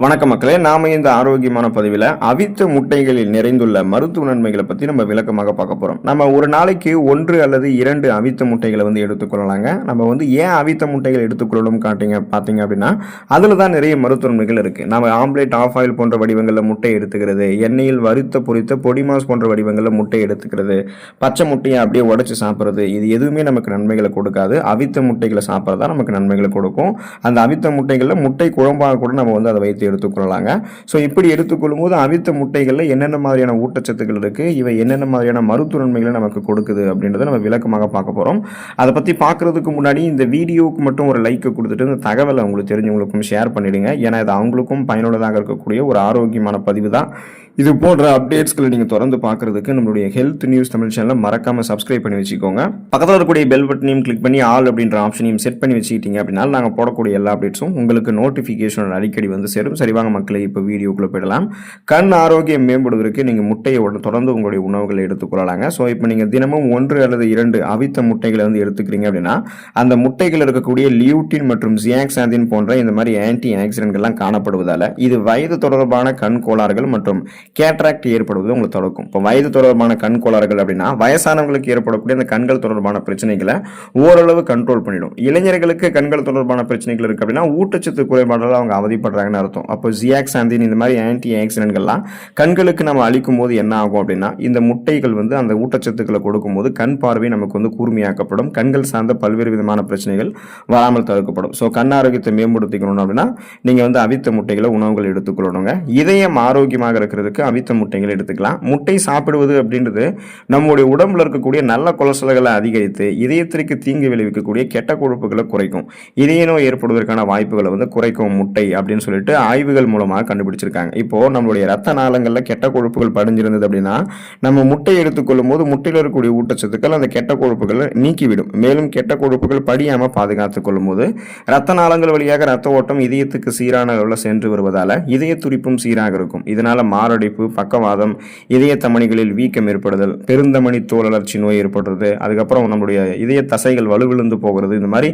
வணக்கம் மக்களே, நாம இந்த ஆரோக்கியமான பதிவில் அவித்த முட்டைகளில் நிறைந்துள்ள மருத்துவ நன்மைகளை பற்றி நம்ம விளக்கமாக பார்க்க போகிறோம். நம்ம ஒரு நாளைக்கு 1 அல்லது 2 அவித்த முட்டைகளை எடுத்துக்கொள்ளலாங்க. நம்ம ஏன் அவித்த முட்டைகள் எடுத்துக்கொள்ளணும் பார்த்தீங்க அப்படின்னா அதில் தான் நிறைய மருத்துவ நன்மைகள் இருக்குது. நம்ம ஆம்லேட், ஆஃப் ஆயில் போன்ற வடிவங்களில் முட்டை எடுத்துக்கிறது, எண்ணெயில் வறுத்த பொரித்த பொடி மாஸ் போன்ற வடிவங்களில் முட்டை எடுத்துக்கிறது, பச்சை முட்டையை அப்படியே உடைச்சு சாப்பிட்றது, இது எதுவுமே நமக்கு நன்மைகளை கொடுக்காது. அவித்த முட்டைகளை சாப்பிட்றதா நமக்கு நன்மைகளை கொடுக்கும். அந்த அவித்த முட்டைகளில் முட்டை குழம்பாக கூட நம்ம அதை வைத்து எடுத்துக்கொள்ளலாங்க. ஸோ இப்படி எடுத்துக்கொள்ளும் போது அவித்த முட்டைகளில் என்னென்ன மாதிரியான ஊட்டச்சத்துக்கள் இருக்குது, இவை என்னென்ன மாதிரியான மருத்துவ நன்மைகளை நமக்கு கொடுக்குது அப்படின்றத நம்ம விளக்கமாக பார்க்க போகிறோம். அதை பற்றி பார்க்குறதுக்கு முன்னாடி இந்த வீடியோவுக்கு மட்டும் ஒரு லைக்கை கொடுத்துட்டு இந்த தகவலை உங்களுக்கு தெரிஞ்சவங்களுக்கும் ஷேர் பண்ணிடுங்க. ஏன்னா இது அவங்களுக்கும் பயனுள்ளதாக இருக்கக்கூடிய ஒரு ஆரோக்கியமான பதிவு தான். இது போன்ற அப்டேட்ஸ்களை நீங்கள் தொடர்ந்து பார்க்குறதுக்கு நம்மளுடைய ஹெல்த் நியூஸ் தமிழ் சேனலை மறக்காமல் சப்ஸ்கிரைப் பண்ணி வச்சுக்கோங்க. பக்கத்தில் இருக்கக்கூடிய பெல் பட்டனையும் கிளிக் பண்ணி ஆல் அப்படின்ற ஆப்ஷனையும் செட் பண்ணி வச்சுக்கிட்டீங்க அப்படின்னா நாங்கள் போடக்கூடிய எல்லா அப்டேட்ஸும் உங்களுக்கு நோட்டிஃபிகேஷன் அடிக்கடி சேரும். சரிவாங்க மக்களை, இப்போ வீடியோக்குள்ளே போயிடலாம். கண் ஆரோக்கியம் மேம்படுவதற்கு நீங்கள் முட்டையை தொடர்ந்து உங்களுடைய உணவுகளை எடுத்துக்கொள்ளலாங்க. ஸோ இப்போ நீங்கள் தினமும் 1 அல்லது 2 அவித்த முட்டைகளை எடுத்துக்கிறீங்க அப்படின்னா அந்த முட்டைகள் இருக்கக்கூடிய லியூட்டின் மற்றும் ஜியாக்சாந்தின் போன்ற இந்த மாதிரி ஆன்டி ஆக்சிடென்ட்கள்லாம் காணப்படுவதால் இது வயது தொடர்பான கண் கோளாறுகள் மற்றும் கேட்ராக்ட் ஏற்படுவது உங்களுக்கு தடுக்கும். இப்போ வயது தொடர்பான கண் கோளாறுகள் அப்படின்னா வயசானவங்களுக்கு ஏற்படக்கூடிய அந்த கண்கள் தொடர்பான பிரச்சனைகளை ஓரளவு கண்ட்ரோல் பண்ணிடும். இளைஞர்களுக்கு கண்கள் தொடர்பான பிரச்சனைகள் இருக்கு அப்படின்னா ஊட்டச்சத்து குறைபாடால் அவங்க அவதிப்படுறாங்கன்னு அர்த்தம். அப்போ ஜியாக்சாந்தின் இந்த மாதிரி ஆன்டி ஆக்சிடென்ட்கள்லாம் கண்களுக்கு நம்ம அளிக்கும் போது என்ன ஆகும் அப்படின்னா இந்த முட்டைகள் அந்த ஊட்டச்சத்துக்களை கொடுக்கும் போது கண் பார்வை நமக்கு கூர்மையாக்கப்படும். கண்கள் சார்ந்த பல்வேறு விதமான பிரச்சனைகள் வராமல் தடுக்கப்படும். ஸோ கண் ஆரோக்கியத்தை மேம்படுத்திக்கணும் அப்படின்னா நீங்க அவித்த முட்டைகளை உணவுகள் எடுத்துக்கொள்ளணுங்க. இதயம் ஆரோக்கியமாக இருக்கிறதுக்கு அவித்த முட்டைகள் எடுத்துக்கலாம். முட்டை சாப்பிடுவது அப்படின்றது நம்முடைய உடம்புல இருக்கக்கூடிய நல்ல கொலஸ்ட்ரால்களை அதிகரித்து இதயத்திற்கு தீங்கு விளைவிக்கக்கூடிய கெட்ட கொழுப்புகளை குறைக்கும். இதய நோய் ஏற்படுவதற்கான வாய்ப்புகளை குறைக்கும் முட்டை அப்படின்னு சொல்லிட்டு ஆய்வுகள் மூலமாக கண்டுபிடிச்சிருக்காங்க. இப்போ நம்மளுடைய ரத்த நாளங்களில் கெட்ட கொழுப்புகள் படிஞ்சிருந்தது அப்படின்னா நம்ம முட்டை எடுத்துக்கொள்ளும் போது முட்டையில் இருக்கக்கூடிய ஊட்டச்சத்துக்கள் அந்த கெட்ட கொழுப்புகளை நீக்கிவிடும். மேலும் கெட்ட கொழுப்புகள் படியாம பாதுகாத்துக் கொள்ளும் போது ரத்த நாளங்கள் வழியாக ரத்த ஓட்டம் இதயத்துக்கு சீரான அளவில் சென்று வருவதால இதய துடிப்பும் சீராக இருக்கும். இதனால மாரடைப்பு, பக்கவாதம், இதய தமனிகளில் வீக்கம் ஏற்படுதல், பெருந்தமனி தோலர்ச்சி நோய் ஏற்படுறது, அதுக்கப்புறம் நம்மளுடைய இதய தசைகள் வலுவிழுந்து போகிறது, இந்த மாதிரி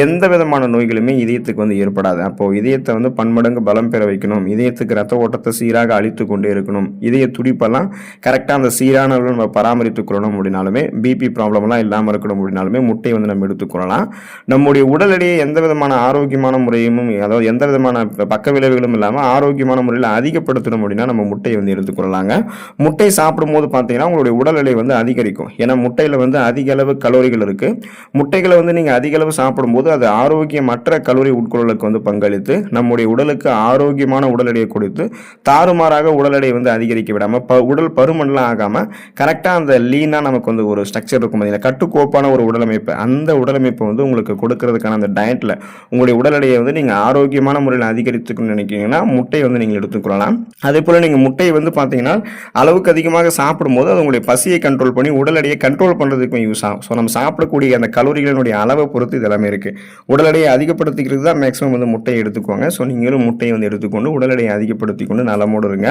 எந்த விதமான நோய்களுமே இதயத்துக்கு ஏற்படாது. அப்போ இதயத்தை பன்மடங்கு பலம் பெற வைக்கணும், இதயத்துக்கு ரத்த ஓட்டத்தை சீராக அழித்து கொண்டே இருக்கணும், இதய துடிப்பெல்லாம் கரெக்டாக அந்த சீரான அளவில் நம்ம பராமரித்துக் கொள்ளணும் அப்படின்னாலுமே, பிபி ப்ராப்ளம்லாம் இல்லாமல் இருக்கணும் அப்படின்னாலுமே முட்டை நம்ம எடுத்துக்கொள்ளலாம். நம்முடைய உடல் எடையை எந்த விதமான ஆரோக்கியமான முறையும், அதாவது எந்த விதமான பக்க விளைவுகளும் இல்லாமல் ஆரோக்கியமான முறையில் அதிகப்படுத்தணும் அப்படின்னா நம்ம முட்டையை எடுத்துக்கொள்ளலாங்க. முட்டை சாப்பிடும் போது பார்த்தீங்கன்னா உங்களுடைய உடல் எடை அதிகரிக்கும். ஏன்னா முட்டையில் அதிக அளவு கலோரிகள் இருக்கு. முட்டைகளை நீங்க அதிக அளவு சாப்பிடும் போது அது ஆரோக்கியமற்ற கலோரி உட்கொள்ளலுக்கு பங்களித்து நம்முடைய உடலுக்கு ஆரோக்கியமான உடல் எடையை கொடுத்து தாறுமாறாக உடல் எடையை அதிகரிக்க விடாம உடல் பருமன்லாம் ஆகாம கரெக்டா அந்த லீனா நமக்கு ஒரு ஸ்ட்ரக்சர் இருக்கும், கட்டுக்கோப்பான ஒரு உடலமைப்பு, அந்த உடலமைப்பு உங்களுக்கு கொடுக்கறதுக்கான அந்த டயட்ல உங்களுடைய உடல் எடையை நீங்க ஆரோக்கியமான முறையில் அதிகரித்துக்கணும்னு நினைக்கிறீங்கன்னா முட்டையை நீங்க எடுத்துக்கொள்ளலாம். அதே போல நீங்க முட்டையை பார்த்தீங்கன்னா அளவுக்கு அதிகமாக சாப்பிடும்போது அது உங்களுடைய பசியை கண்ட்ரோல் பண்ணி உடல் எடையை கண்ட்ரோல் பண்ணுறதுக்கும் யூஸ் ஆகும். ஸோ நம்ம சாப்பிடக்கூடிய அந்த கலோரிகளினுடைய அளவை பொறுத்து இது எல்லாமே இருக்குது. உடல் எடையை அதிகப்படுத்திக்கிறது தான் மேக்ஸிமம் முட்டையை எடுத்துக்கோங்க. ஸோ நீங்களும் முட்டையை எடுத்துக்கொண்டு உடல் எடையை அதிகப்படுத்தி கொண்டு நலமோடு இருங்க.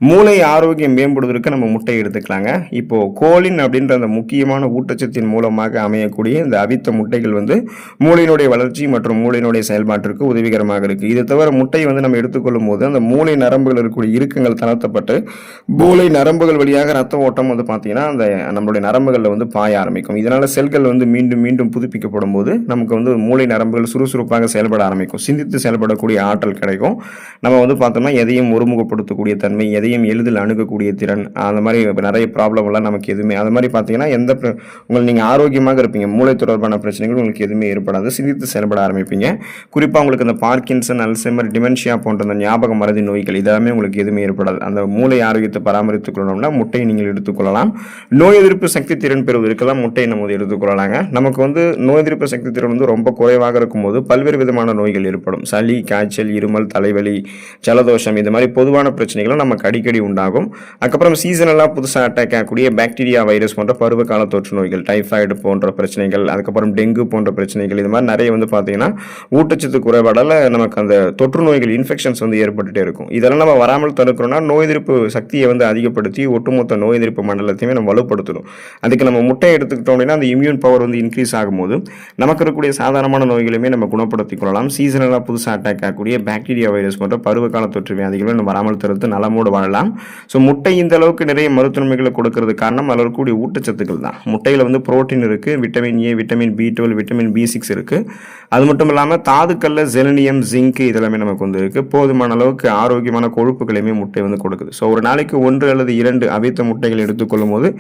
மூளை ஆரோக்கியம் மேம்படுவதற்கு நம்ம முட்டையை எடுத்துக்கலாங்க. இப்போ கோலின் அப்படின்ற அந்த முக்கியமான ஊட்டச்சத்தின் மூலமாக அமையக்கூடிய இந்த அவித்த முட்டைகள் மூளையினுடைய வளர்ச்சி மற்றும் மூளையினுடைய செயல்பாட்டிற்கு உதவிகரமாக இருக்கு. இதை தவிர முட்டையை நம்ம எடுத்துக்கொள்ளும் போது அந்த மூளை நரம்புகள் இருக்கக்கூடிய இறுக்கங்கள் தளர்த்தப்பட்டு மூளை நரம்புகள் வழியாக ரத்த ஓட்டம் பார்த்தீங்கன்னா அந்த நம்மளுடைய நரம்புகளில் பாய ஆரம்பிக்கும். இதனால செல்கள் மீண்டும் மீண்டும் புதுப்பிக்கப்படும் போது நமக்கு மூளை நரம்புகள் சுறுசுறுப்பாக செயல்பட ஆரம்பிக்கும். சிந்தித்து செயல்படக்கூடிய ஆற்றல் கிடைக்கும். நம்ம பார்த்தோம்னா எதையும் ஒருமுகப்படுத்தக்கூடிய தன்மை, எதையும் எளிதில் அணுகக்கூடிய திறன், அந்த மாதிரி நிறைய ப்ராப்ளம் எல்லாம் நமக்கு எதுவுமே அது மாதிரி பார்த்தீங்கன்னா நீங்கள் ஆரோக்கியமாக இருப்பீங்க. மூளை தொடர்பான பிரச்சனைகள் உங்களுக்கு எதுவுமே ஏற்படாது. சிந்தித்து செயல்பட ஆரம்பிப்பீங்க. குறிப்பாக உங்களுக்கு அந்த பார்க்கின்சன், அல்சைமர், டிமென்ஷியா போன்ற அந்த ஞாபக மறதி நோய்கள் இதெல்லாமே உங்களுக்கு எதுவுமே ஏற்படாது. அந்த மூளை ஆரோக்கியத்தை பராமரித்துக் கொள்ளணும்னா முட்டையை நீங்கள் எடுத்துக்கொள்ளலாம். நோய் எதிர்ப்பு சக்தி திறன் பெறுவதற்கெல்லாம் முட்டையை நம்ம எடுத்துக்கொள்ளலாங்க. நமக்கு நோய் எதிர்ப்பு சக்தி திறன் ரொம்ப குறைவாக இருக்கும்போது பல்வேறு விதமான நோய்கள் ஏற்படும். சளி, காய்ச்சல், இருமல், தலைவலி, ஜலதோஷம், இந்த மாதிரி பொதுவான பிரச்சனைகளும் நமக்கு அடிக்கடி உண்டாகும். அதுக்கப்புறம் சீசனலாக புதுசாக அட்டாக் ஆகக்கூடிய பாக்டீரியா, வைரஸ் போன்ற பருவகால தொற்று நோய்கள், டைஃபாய்டு போன்ற பிரச்சனைகள், அதுக்கப்புறம் டெங்கு போன்ற பிரச்சனைகள், இது மாதிரி நிறைய பார்த்தீங்கன்னா ஊட்டச்சத்து குறைபாடால் நமக்கு அந்த தொற்று நோய்கள், இன்ஃபெக்ஷன்ஸ் ஏற்பட்டுட்டே இருக்கும். இதெல்லாம் நம்ம வராமல் தடுக்கிறோம்னா நோய் எதிர்ப்பு சக்தியை வந்து அதிகப்படுத்தி ஒட்டுமொத்த நோய் எதிர்ப்பு மண்டலத்தையுமே நம்ம வலுப்படுத்தணும். அதுக்கு நம்ம முட்டையை எடுத்துக்கிட்டோம் அப்படின்னா அந்த இம்யூன் பவர் வந்து இன்க்ரீஸ் ஆகும்போது நமக்கு இருக்கக்கூடிய சாதாரணமான நோய்களையுமே நம்ம குணப்படுத்திக் கொள்ளலாம். சீசனலாக புதுசாக அட்டாக் ஆகக்கூடிய பாக்டீரியா வைரஸ் போன்ற பருவகால தொற்று வியாதிகளை நம்ம வராமல் தடுத்து நலமோடு வாழலாம். ஸோ முட்டை இந்த அளவுக்கு நிறைய மருத்துவமைகளை கொடுக்கறது காரணம் அதில் இருக்கக்கூடிய ஊட்டச்சத்துக்கள் தான். முட்டையில் வந்து புரோட்டீன் இருக்குது, vitamin A, vitamin B12, vitamin B6 இருக்குது. அது மட்டும் இல்லாமல் தாதுக்கல்ல செலினியம், ஜிங்க் இதெல்லாமே நமக்கு வந்து இருக்குது. போதுமான அளவுக்கு ஆரோக்கியமான கொழுப்புகளையுமே முட்டை வந்து கொடுக்குது. ஸோ ஒரு நாளைக்கு 1 அல்லது 2 அவித்த முட்டைகள் எடுத்துக்கொள்ளும் போது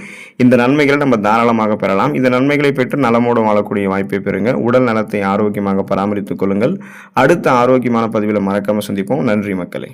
இந்த நன்மைகளை நம்ம தாராளமாக பெறலாம். இந்த நன்மைகளை பெற்று நலமோடு வாழக்கூடிய வாய்ப்பை பெறுங்க. உடல் நலத்தை ஆரோக்கியமாக பராமரித்துக் கொள்ளுங்கள். அடுத்த ஆரோக்கியமான பதிவில் மறக்காம சந்திப்போம். நன்றி மக்களே.